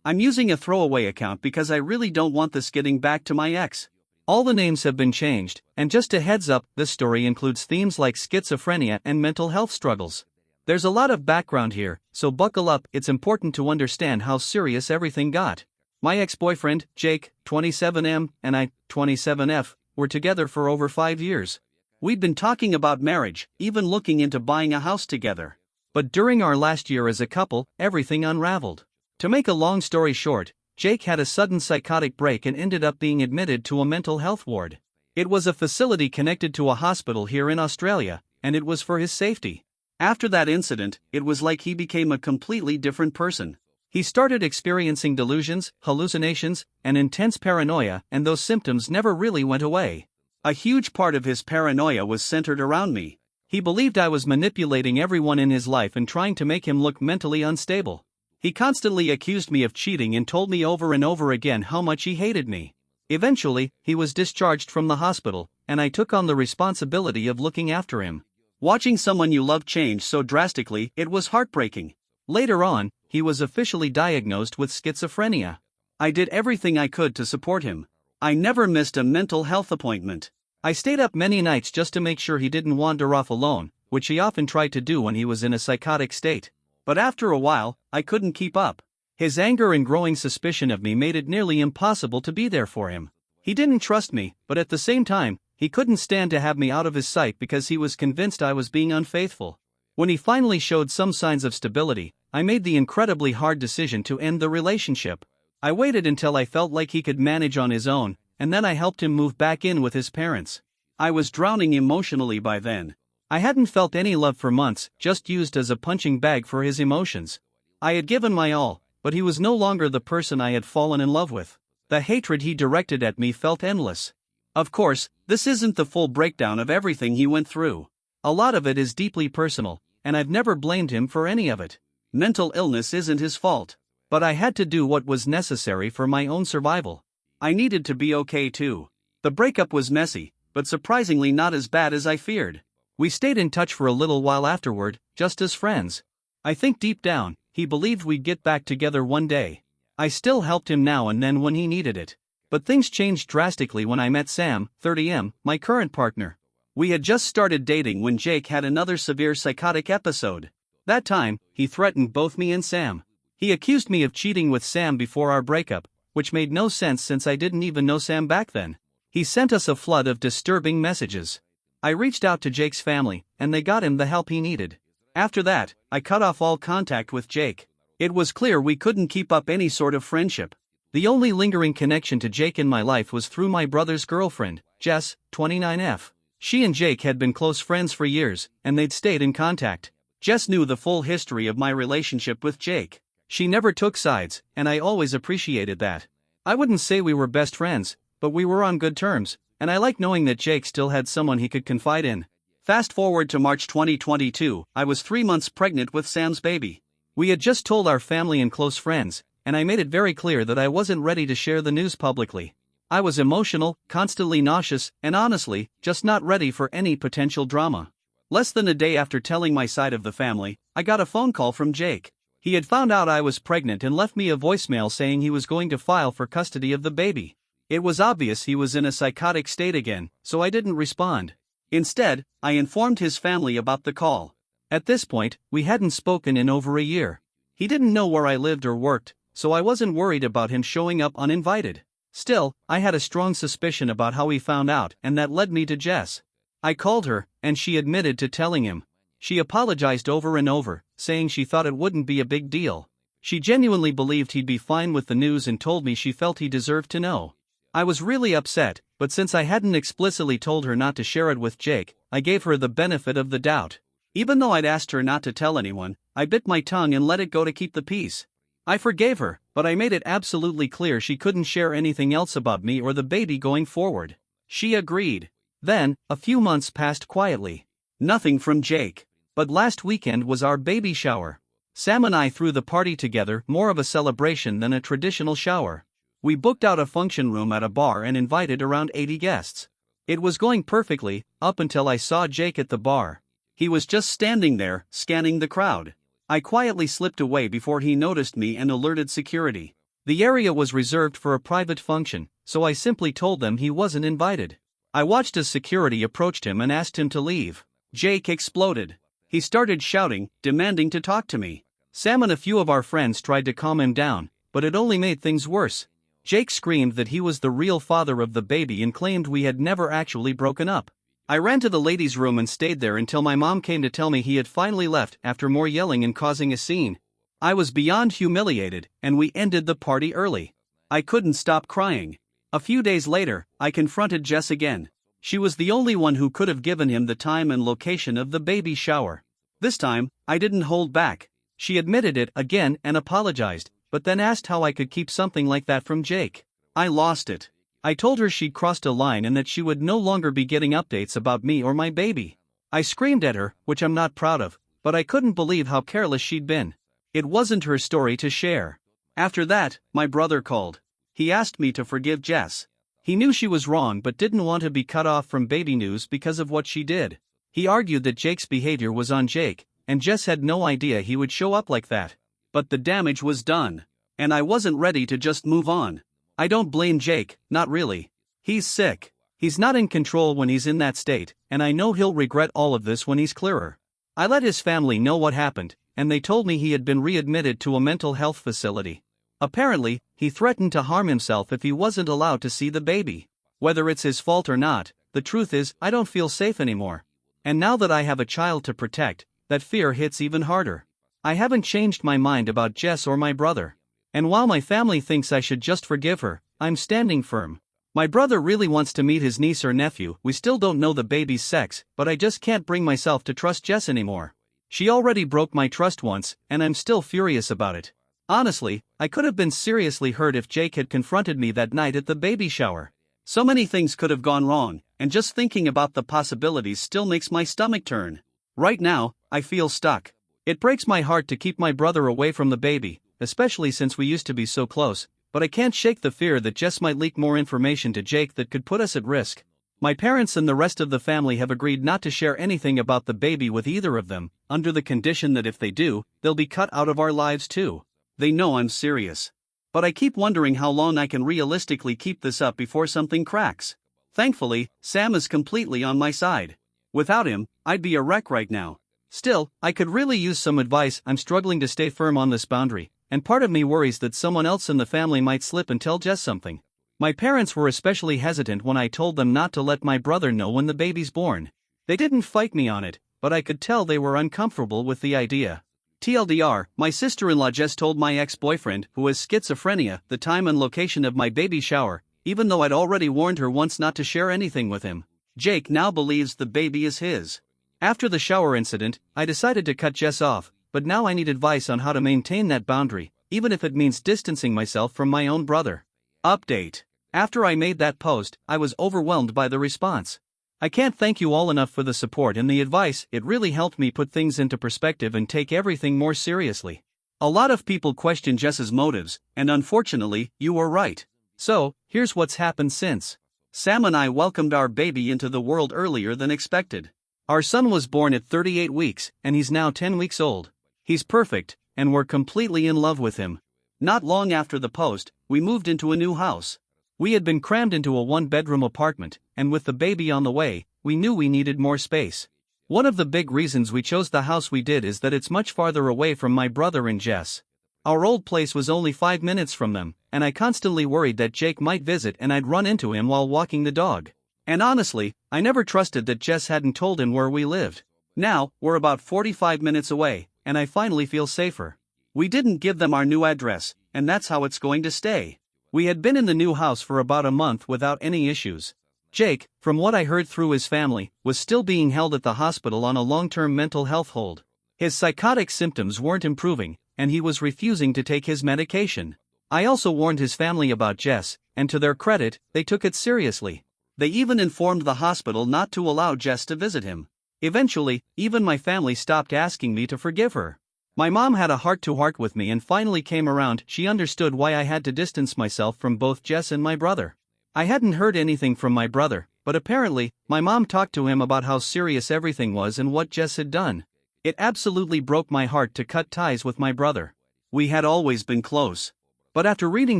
I'm using a throwaway account because I really don't want this getting back to my ex. All the names have been changed, and just a heads up, this story includes themes like schizophrenia and mental health struggles. There's a lot of background here, so buckle up, it's important to understand how serious everything got. My ex-boyfriend, Jake, 27M, and I, 27F, were together for over 5 years. We'd been talking about marriage, even looking into buying a house together. But during our last year as a couple, everything unraveled. To make a long story short, Jake had a sudden psychotic break and ended up being admitted to a mental health ward. It was a facility connected to a hospital here in Australia, and it was for his safety. After that incident, it was like he became a completely different person. He started experiencing delusions, hallucinations, and intense paranoia, and those symptoms never really went away. A huge part of his paranoia was centered around me. He believed I was manipulating everyone in his life and trying to make him look mentally unstable. He constantly accused me of cheating and told me over and over again how much he hated me. Eventually, he was discharged from the hospital, and I took on the responsibility of looking after him. Watching someone you love change so drastically, it was heartbreaking. Later on, he was officially diagnosed with schizophrenia. I did everything I could to support him. I never missed a mental health appointment. I stayed up many nights just to make sure he didn't wander off alone, which he often tried to do when he was in a psychotic state. But after a while, I couldn't keep up. His anger and growing suspicion of me made it nearly impossible to be there for him. He didn't trust me, but at the same time, he couldn't stand to have me out of his sight because he was convinced I was being unfaithful. When he finally showed some signs of stability, I made the incredibly hard decision to end the relationship. I waited until I felt like he could manage on his own, and then I helped him move back in with his parents. I was drowning emotionally by then. I hadn't felt any love for months, just used as a punching bag for his emotions. I had given my all, but he was no longer the person I had fallen in love with. The hatred he directed at me felt endless. Of course, this isn't the full breakdown of everything he went through. A lot of it is deeply personal, and I've never blamed him for any of it. Mental illness isn't his fault. But I had to do what was necessary for my own survival. I needed to be okay too. The breakup was messy, but surprisingly not as bad as I feared. We stayed in touch for a little while afterward, just as friends. I think deep down, he believed we'd get back together one day. I still helped him now and then when he needed it. But things changed drastically when I met Sam, 30M, my current partner. We had just started dating when Jake had another severe psychotic episode. That time, he threatened both me and Sam. He accused me of cheating with Sam before our breakup, which made no sense since I didn't even know Sam back then. He sent us a flood of disturbing messages. I reached out to Jake's family, and they got him the help he needed. After that, I cut off all contact with Jake. It was clear we couldn't keep up any sort of friendship. The only lingering connection to Jake in my life was through my brother's girlfriend, Jess, 29F. She and Jake had been close friends for years, and they'd stayed in contact. Jess knew the full history of my relationship with Jake. She never took sides, and I always appreciated that. I wouldn't say we were best friends, but we were on good terms, and I liked knowing that Jake still had someone he could confide in. Fast forward to March 2022, I was 3 months pregnant with Sam's baby. We had just told our family and close friends, and I made it very clear that I wasn't ready to share the news publicly. I was emotional, constantly nauseous, and honestly, just not ready for any potential drama. Less than a day after telling my side of the family, I got a phone call from Jake. He had found out I was pregnant and left me a voicemail saying he was going to file for custody of the baby. It was obvious he was in a psychotic state again, so I didn't respond. Instead, I informed his family about the call. At this point, we hadn't spoken in over a year. He didn't know where I lived or worked, so I wasn't worried about him showing up uninvited. Still, I had a strong suspicion about how he found out, and that led me to Jess. I called her, and she admitted to telling him. She apologized over and over, saying she thought it wouldn't be a big deal. She genuinely believed he'd be fine with the news and told me she felt he deserved to know. I was really upset, but since I hadn't explicitly told her not to share it with Jake, I gave her the benefit of the doubt. Even though I'd asked her not to tell anyone, I bit my tongue and let it go to keep the peace. I forgave her, but I made it absolutely clear she couldn't share anything else about me or the baby going forward. She agreed. Then, a few months passed quietly. Nothing from Jake. But last weekend was our baby shower. Sam and I threw the party together, more of a celebration than a traditional shower. We booked out a function room at a bar and invited around 80 guests. It was going perfectly, up until I saw Jake at the bar. He was just standing there, scanning the crowd. I quietly slipped away before he noticed me and alerted security. The area was reserved for a private function, so I simply told them he wasn't invited. I watched as security approached him and asked him to leave. Jake exploded. He started shouting, demanding to talk to me. Sam and a few of our friends tried to calm him down, but it only made things worse. Jake screamed that he was the real father of the baby and claimed we had never actually broken up. I ran to the ladies' room and stayed there until my mom came to tell me he had finally left after more yelling and causing a scene. I was beyond humiliated, and we ended the party early. I couldn't stop crying. A few days later, I confronted Jess again. She was the only one who could have given him the time and location of the baby shower. This time, I didn't hold back. She admitted it again and apologized, but then asked how I could keep something like that from Jake. I lost it. I told her she'd crossed a line and that she would no longer be getting updates about me or my baby. I screamed at her, which I'm not proud of, but I couldn't believe how careless she'd been. It wasn't her story to share. After that, my brother called. He asked me to forgive Jess. He knew she was wrong but didn't want to be cut off from baby news because of what she did. He argued that Jake's behavior was on Jake, and Jess had no idea he would show up like that. But the damage was done. And I wasn't ready to just move on. I don't blame Jake, not really. He's sick. He's not in control when he's in that state, and I know he'll regret all of this when he's clearer. I let his family know what happened, and they told me he had been readmitted to a mental health facility. Apparently, he threatened to harm himself if he wasn't allowed to see the baby. Whether it's his fault or not, the truth is, I don't feel safe anymore. And now that I have a child to protect, that fear hits even harder. I haven't changed my mind about Jess or my brother. And while my family thinks I should just forgive her, I'm standing firm. My brother really wants to meet his niece or nephew. We still don't know the baby's sex, but I just can't bring myself to trust Jess anymore. She already broke my trust once, and I'm still furious about it. Honestly, I could have been seriously hurt if Jake had confronted me that night at the baby shower. So many things could have gone wrong, and just thinking about the possibilities still makes my stomach turn. Right now, I feel stuck. It breaks my heart to keep my brother away from the baby, especially since we used to be so close, but I can't shake the fear that Jess might leak more information to Jake that could put us at risk. My parents and the rest of the family have agreed not to share anything about the baby with either of them, under the condition that if they do, they'll be cut out of our lives too. They know I'm serious. But I keep wondering how long I can realistically keep this up before something cracks. Thankfully, Sam is completely on my side. Without him, I'd be a wreck right now. Still, I could really use some advice. I'm struggling to stay firm on this boundary, and part of me worries that someone else in the family might slip and tell Jess something. My parents were especially hesitant when I told them not to let my brother know when the baby's born. They didn't fight me on it, but I could tell they were uncomfortable with the idea. TLDR, my sister-in-law just told my ex-boyfriend, who has schizophrenia, the time and location of my baby shower, even though I'd already warned her once not to share anything with him. Jake now believes the baby is his. After the shower incident, I decided to cut Jess off, but now I need advice on how to maintain that boundary, even if it means distancing myself from my own brother. Update. After I made that post, I was overwhelmed by the response. I can't thank you all enough for the support and the advice. It really helped me put things into perspective and take everything more seriously. A lot of people question Jess's motives, and unfortunately, you were right. So, here's what's happened since. Sam and I welcomed our baby into the world earlier than expected. Our son was born at 38 weeks, and he's now 10 weeks old. He's perfect, and we're completely in love with him. Not long after the post, we moved into a new house. We had been crammed into a one-bedroom apartment, and with the baby on the way, we knew we needed more space. One of the big reasons we chose the house we did is that it's much farther away from my brother and Jess. Our old place was only 5 minutes from them, and I constantly worried that Jake might visit and I'd run into him while walking the dog. And honestly, I never trusted that Jess hadn't told him where we lived. Now, we're about 45 minutes away, and I finally feel safer. We didn't give them our new address, and that's how it's going to stay. We had been in the new house for about a month without any issues. Jake, from what I heard through his family, was still being held at the hospital on a long-term mental health hold. His psychotic symptoms weren't improving, and he was refusing to take his medication. I also warned his family about Jess, and to their credit, they took it seriously. They even informed the hospital not to allow Jess to visit him. Eventually, even my family stopped asking me to forgive her. My mom had a heart-to-heart with me and finally came around. She understood why I had to distance myself from both Jess and my brother. I hadn't heard anything from my brother, but apparently, my mom talked to him about how serious everything was and what Jess had done. It absolutely broke my heart to cut ties with my brother. We had always been close. But after reading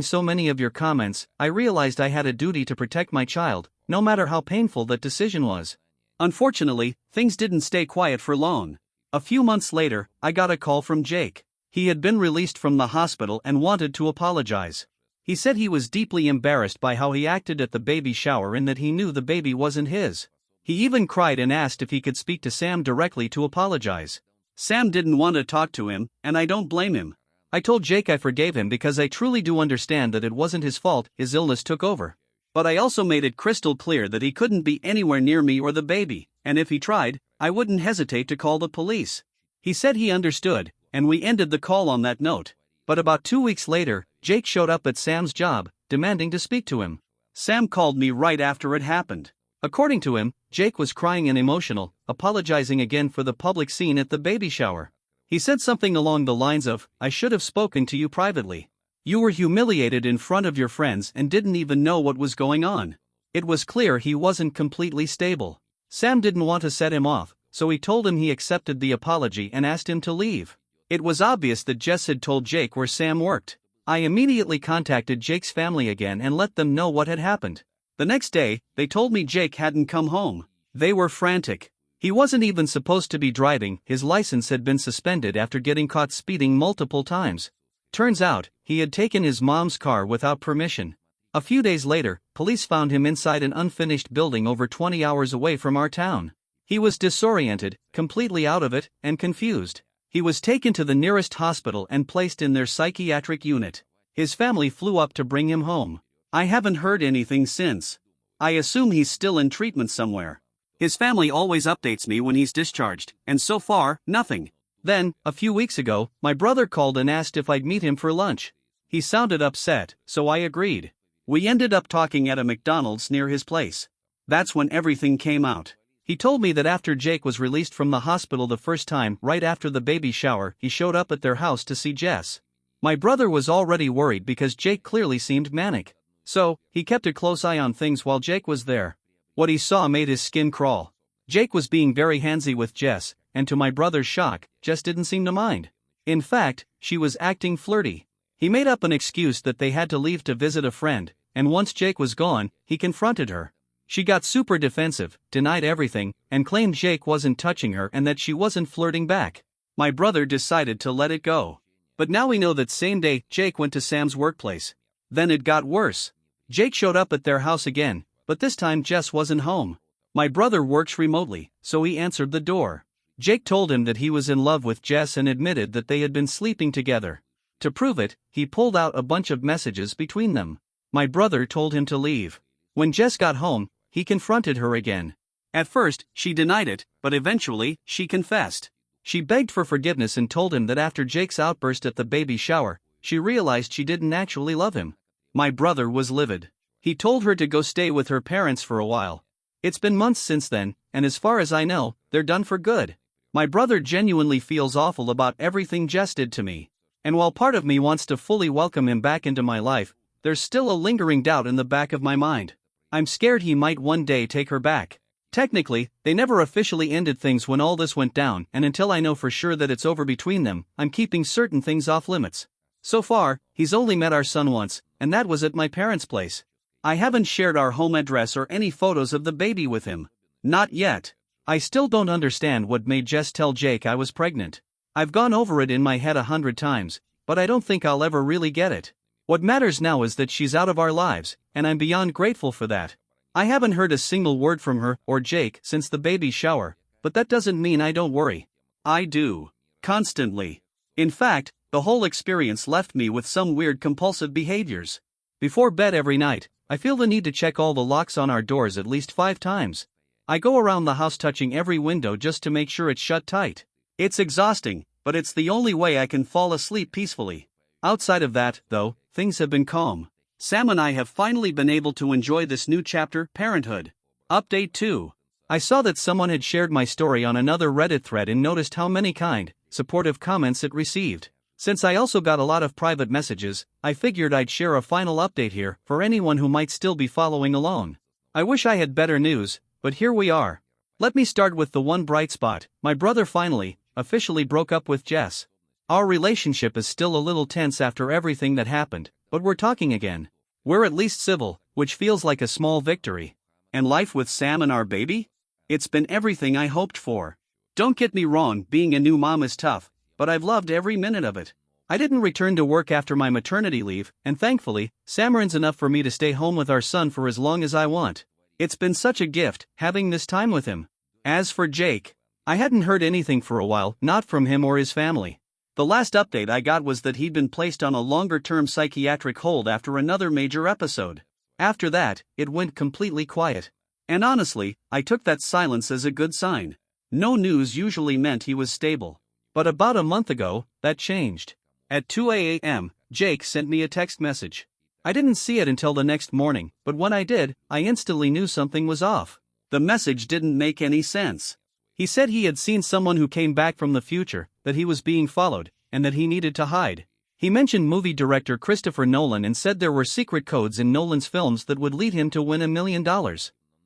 so many of your comments, I realized I had a duty to protect my child, no matter how painful that decision was. Unfortunately, things didn't stay quiet for long. A few months later, I got a call from Jake. He had been released from the hospital and wanted to apologize. He said he was deeply embarrassed by how he acted at the baby shower and that he knew the baby wasn't his. He even cried and asked if he could speak to Sam directly to apologize. Sam didn't want to talk to him, and I don't blame him. I told Jake I forgave him because I truly do understand that it wasn't his fault his illness took over. But I also made it crystal clear that he couldn't be anywhere near me or the baby, and if he tried, I wouldn't hesitate to call the police. He said he understood, and we ended the call on that note. But about 2 weeks later, Jake showed up at Sam's job, demanding to speak to him. Sam called me right after it happened. According to him, Jake was crying and emotional, apologizing again for the public scene at the baby shower. He said something along the lines of, "I should have spoken to you privately. You were humiliated in front of your friends and didn't even know what was going on." It was clear he wasn't completely stable. Sam didn't want to set him off, so he told him he accepted the apology and asked him to leave. It was obvious that Jess had told Jake where Sam worked. I immediately contacted Jake's family again and let them know what had happened. The next day, they told me Jake hadn't come home. They were frantic. He wasn't even supposed to be driving, his license had been suspended after getting caught speeding multiple times. Turns out, he had taken his mom's car without permission. A few days later, police found him inside an unfinished building over 20 hours away from our town. He was disoriented, completely out of it, and confused. He was taken to the nearest hospital and placed in their psychiatric unit. His family flew up to bring him home. I haven't heard anything since. I assume he's still in treatment somewhere. His family always updates me when he's discharged, and so far, nothing. Then, a few weeks ago, my brother called and asked if I'd meet him for lunch. He sounded upset, so I agreed. We ended up talking at a McDonald's near his place. That's when everything came out. He told me that after Jake was released from the hospital the first time, right after the baby shower, he showed up at their house to see Jess. My brother was already worried because Jake clearly seemed manic. So, he kept a close eye on things while Jake was there. What he saw made his skin crawl. Jake was being very handsy with Jess, and to my brother's shock, Jess didn't seem to mind. In fact, she was acting flirty. He made up an excuse that they had to leave to visit a friend, and once Jake was gone, he confronted her. She got super defensive, denied everything, and claimed Jake wasn't touching her and that she wasn't flirting back. My brother decided to let it go. But now we know that same day, Jake went to Sam's workplace. Then it got worse. Jake showed up at their house again, but this time Jess wasn't home. My brother works remotely, so he answered the door. Jake told him that he was in love with Jess and admitted that they had been sleeping together. To prove it, he pulled out a bunch of messages between them. My brother told him to leave. When Jess got home, he confronted her again. At first, she denied it, but eventually, she confessed. She begged for forgiveness and told him that after Jake's outburst at the baby shower, she realized she didn't actually love him. My brother was livid. He told her to go stay with her parents for a while. It's been months since then, and as far as I know, they're done for good. My brother genuinely feels awful about everything Jess did to me. And while part of me wants to fully welcome him back into my life, there's still a lingering doubt in the back of my mind. I'm scared he might one day take her back. Technically, they never officially ended things when all this went down, and until I know for sure that it's over between them, I'm keeping certain things off limits. So far, he's only met our son once, and that was at my parents' place. I haven't shared our home address or any photos of the baby with him. Not yet. I still don't understand what made Jess tell Jake I was pregnant. I've gone over it in my head 100 times, but I don't think I'll ever really get it. What matters now is that she's out of our lives, and I'm beyond grateful for that. I haven't heard a single word from her or Jake since the baby shower, but that doesn't mean I don't worry. I do. Constantly. In fact, the whole experience left me with some weird compulsive behaviors. Before bed every night, I feel the need to check all the locks on our doors at least 5 times. I go around the house touching every window just to make sure it's shut tight. It's exhausting, but it's the only way I can fall asleep peacefully. Outside of that, though, things have been calm. Sam and I have finally been able to enjoy this new chapter, parenthood. Update 2. I saw that someone had shared my story on another Reddit thread and noticed how many kind, supportive comments it received. Since I also got a lot of private messages, I figured I'd share a final update here for anyone who might still be following along. I wish I had better news, but here we are. Let me start with the one bright spot. My brother finally, officially broke up with Jess. Our relationship is still a little tense after everything that happened, but we're talking again. We're at least civil, which feels like a small victory. And life with Sam and our baby? It's been everything I hoped for. Don't get me wrong, being a new mom is tough, but I've loved every minute of it. I didn't return to work after my maternity leave, and thankfully, Sam earns enough for me to stay home with our son for as long as I want. It's been such a gift, having this time with him. As for Jake, I hadn't heard anything for a while, not from him or his family. The last update I got was that he'd been placed on a longer-term psychiatric hold after another major episode. After that, it went completely quiet. And honestly, I took that silence as a good sign. No news usually meant he was stable. But about a month ago, that changed. At 2 a.m., Jake sent me a text message. I didn't see it until the next morning, but when I did, I instantly knew something was off. The message didn't make any sense. He said he had seen someone who came back from the future, that he was being followed, and that he needed to hide. He mentioned movie director Christopher Nolan and said there were secret codes in Nolan's films that would lead him to win $1 million.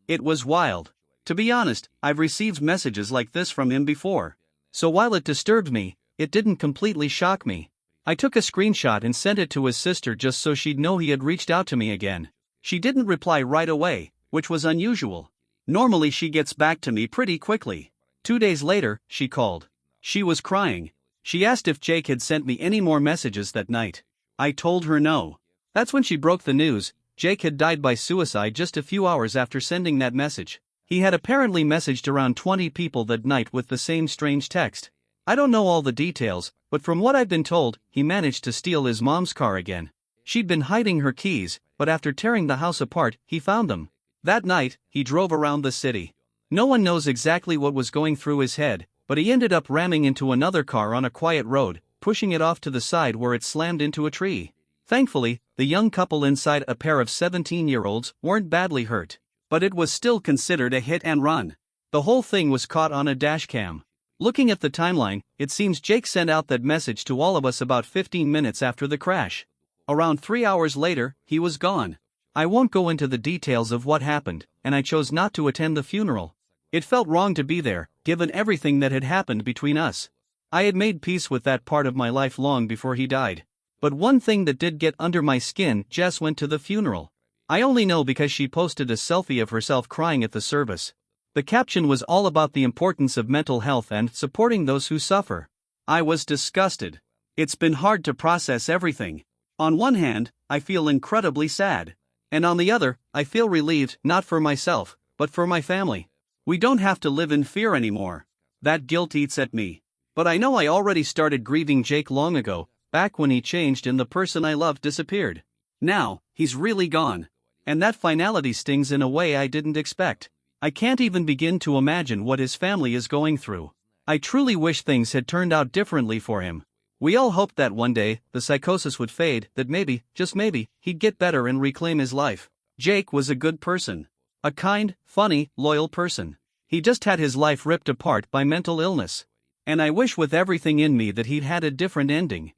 It was wild. To be honest, I've received messages like this from him before. So while it disturbed me, it didn't completely shock me. I took a screenshot and sent it to his sister just so she'd know he had reached out to me again. She didn't reply right away, which was unusual. Normally she gets back to me pretty quickly. 2 days later, she called. She was crying. She asked if Jake had sent me any more messages that night. I told her no. That's when she broke the news. Jake had died by suicide just a few hours after sending that message. He had apparently messaged around 20 people that night with the same strange text. I don't know all the details, but from what I've been told, he managed to steal his mom's car again. She'd been hiding her keys, but after tearing the house apart, he found them. That night, he drove around the city. No one knows exactly what was going through his head, but he ended up ramming into another car on a quiet road, pushing it off to the side where it slammed into a tree. Thankfully, the young couple inside, a pair of 17-year-olds, weren't badly hurt. But it was still considered a hit and run. The whole thing was caught on a dashcam. Looking at the timeline, it seems Jake sent out that message to all of us about 15 minutes after the crash. Around 3 hours later, he was gone. I won't go into the details of what happened, and I chose not to attend the funeral. It felt wrong to be there, given everything that had happened between us. I had made peace with that part of my life long before he died. But one thing that did get under my skin: Jess went to the funeral. I only know because she posted a selfie of herself crying at the service. The caption was all about the importance of mental health and supporting those who suffer. I was disgusted. It's been hard to process everything. On one hand, I feel incredibly sad. And on the other, I feel relieved, not for myself, but for my family. We don't have to live in fear anymore. That guilt eats at me. But I know I already started grieving Jake long ago, back when he changed and the person I loved disappeared. Now, he's really gone. And that finality stings in a way I didn't expect. I can't even begin to imagine what his family is going through. I truly wish things had turned out differently for him. We all hoped that one day, the psychosis would fade, that maybe, just maybe, he'd get better and reclaim his life. Jake was a good person. A kind, funny, loyal person. He just had his life ripped apart by mental illness. And I wish with everything in me that he'd had a different ending.